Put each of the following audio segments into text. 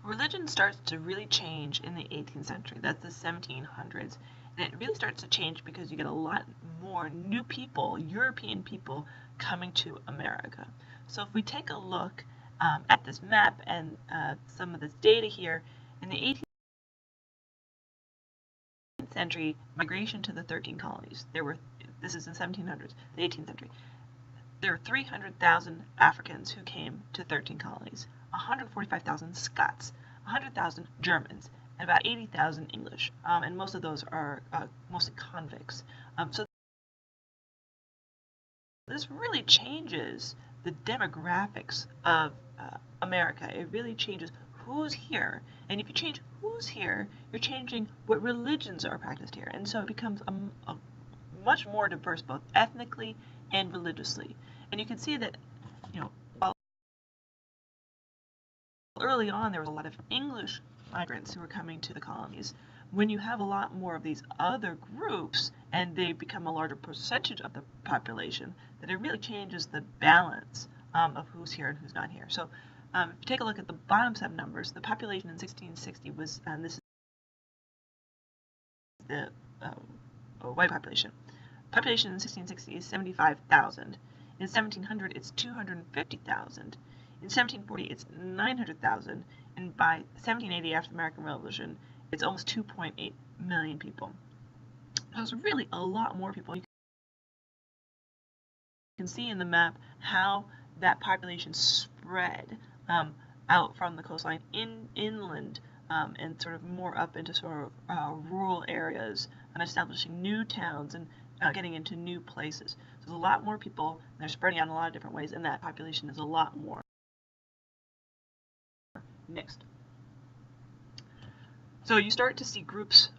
Religion starts to really change in the 18th century. That's the 1700s. And it really starts to change because you get a lot more new people, European people, coming to America. So if we take a look at this map and some of this data here, in the 18th century, migration to the 13 colonies. This is in 1700s, the 18th century. There were 300,000 Africans who came to 13 colonies, 145,000 Scots, 100,000 Germans, and about 80,000 English. And most of those are mostly convicts. So this really changes the demographics of America. It really changes who's here. And if you change who's here, you're changing what religions are practiced here. And so it becomes a much more diverse, both ethnically and religiously. And you can see that, while early on there was a lot of English migrants who were coming to the colonies, when you have a lot more of these other groups and they become a larger percentage of the population, that it really changes the balance of who's here and who's not here. So if you take a look at the bottom set of numbers, the population in 1660 was, and this is the white population. Population in 1660 is 75,000. In 1700, it's 250,000. In 1740, it's 900,000. And by 1780, after the American Revolution, it's almost 2.8 million people. So it's really a lot more people. You can see in the map how that population spread out from the coastline inland and sort of more up into sort of rural areas and establishing new towns and getting into new places. So there's a lot more people, and they're spreading out in a lot of different ways, and that population is a lot more mixed. So you start to see groups,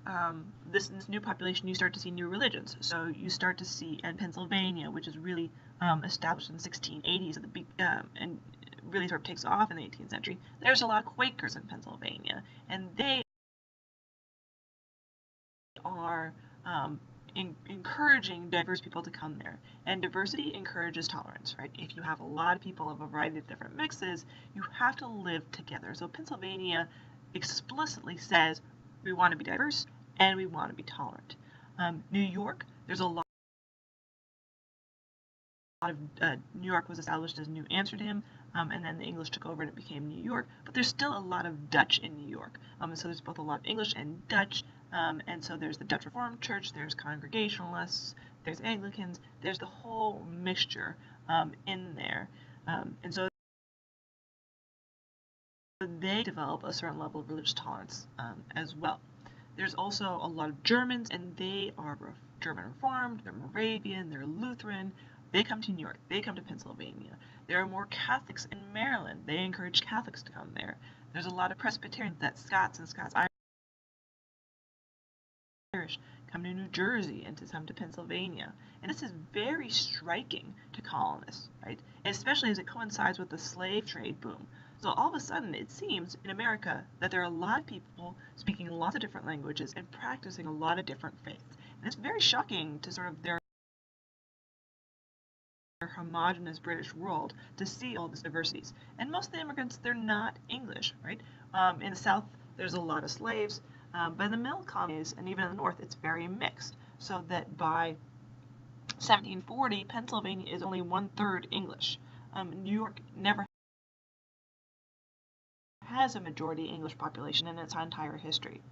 this new population, you start to see new religions. So you start to see in Pennsylvania, which is really established in the 1680s and really sort of takes off in the 18th century, there's a lot of Quakers in Pennsylvania, and they are encouraging diverse people to come there. And diversity encourages tolerance, right? If you have a lot of people of a variety of different mixes, you have to live together. So Pennsylvania explicitly says we want to be diverse and we want to be tolerant. New York, there's a lot of New York was established as New Amsterdam, and then the English took over and it became New York, but there's still a lot of Dutch in New York. So there's both a lot of English and Dutch, and so there's the Dutch Reformed Church, there's Congregationalists, there's Anglicans, there's the whole mixture in there. And so they develop a certain level of religious tolerance as well. There's also a lot of Germans, and they are German Reformed, they're Moravian, they're Lutheran. They come to New York, they come to Pennsylvania. There are more Catholics in Maryland. They encourage Catholics to come there. There's a lot of Presbyterians, that Scots and Scots Irish come to New Jersey and to come to Pennsylvania. And this is very striking to colonists, right? And especially as it coincides with the slave trade boom. So all of a sudden, it seems in America that there are a lot of people speaking lots of different languages and practicing a lot of different faiths. And it's very shocking to sort of their homogenous British world to see all these diversities. And most of the immigrants, they're not English, right? In the South, there's a lot of slaves, but in the middle colonies and even in the North, it's very mixed. So that by 1740, Pennsylvania is only 1/3 English. New York never has a majority English population in its entire history.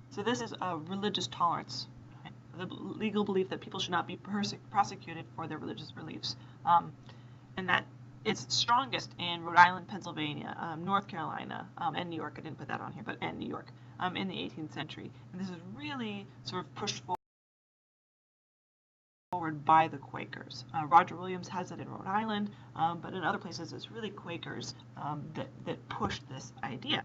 So this is a religious tolerance, right? The legal belief that people should not be prosecuted for their religious beliefs, and that it's strongest in Rhode Island, Pennsylvania, North Carolina, and New York. I didn't put that on here, but and New York in the 18th century. And this is really sort of pushed forward by the Quakers. Roger Williams has it in Rhode Island, but in other places it's really Quakers that pushed this idea.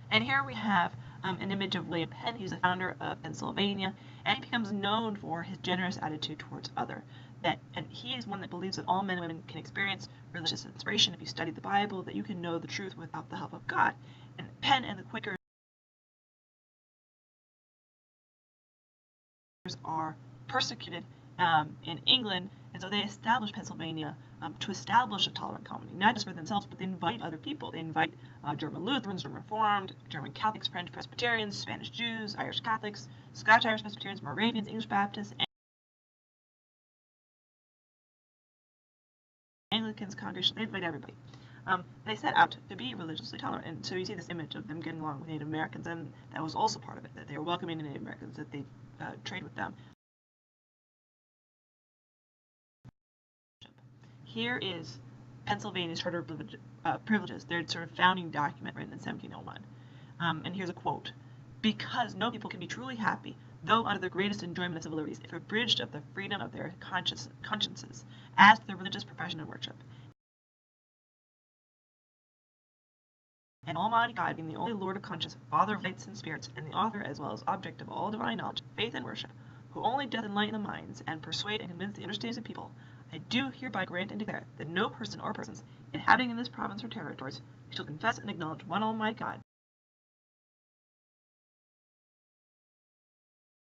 And here we have an image of William Penn. He's the founder of Pennsylvania, and he becomes known for his generous attitude towards others. And he is one that believes that all men and women can experience religious inspiration if you study the Bible, that you can know the truth without the help of God. And Penn and the Quakers are persecuted in England, And so they established Pennsylvania to establish a tolerant colony, not just for themselves, but they invite other people. They invite German Lutherans, German Reformed, German Catholics, French Presbyterians, Spanish Jews, Irish Catholics, Scotch Irish Presbyterians, Moravians, English Baptists, Anglicans, Congregations. They invite everybody. They set out to be religiously tolerant, and so you see this image of them getting along with Native Americans, and that was also part of it, that they were welcoming the Native Americans, that they trade with them. Here is Pennsylvania's Charter of Privileges, their sort of founding document written in 1701. And here's a quote: "Because no people can be truly happy, though under the greatest enjoyment of civil liberties, if abridged of the freedom of their consciences, as to their religious profession and worship. And Almighty God, being the only Lord of conscience, Father of lights and spirits, and the author as well as object of all divine knowledge, faith, and worship, who only doth enlighten the minds, and persuade and convince the understandings of people, I do hereby grant and declare that no person or persons inhabiting in this province or territories shall confess and acknowledge one Almighty God,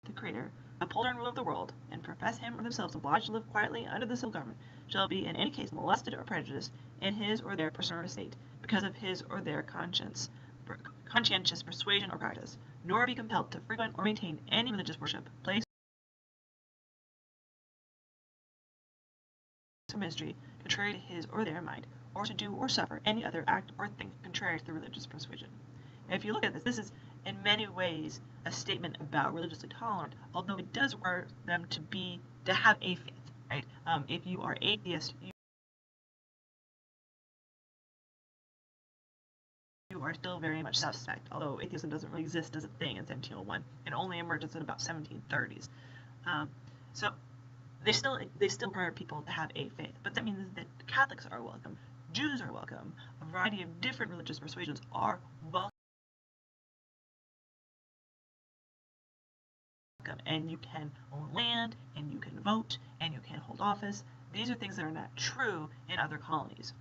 the Creator, upholder and ruler of the world, and profess him or themselves obliged to live quietly under the civil government, shall be in any case molested or prejudiced in his or their person or estate, because of his or their conscientious persuasion or practice, nor be compelled to frequent or maintain any religious worship, place, or ministry contrary to his or their mind, or to do or suffer any other act or thing contrary to the religious persuasion." And if you look at this, this is in many ways a statement about religiously tolerant, although it does require them to have a faith, right? If you are atheist, you are still very much suspect, although atheism doesn't really exist as a thing in 1701. It only emerges in about 1730s. So they still require people to have a faith, but that means that Catholics are welcome, Jews are welcome, a variety of different religious persuasions are welcome, and you can own land, and you can vote, and you can hold office. These are things that are not true in other colonies.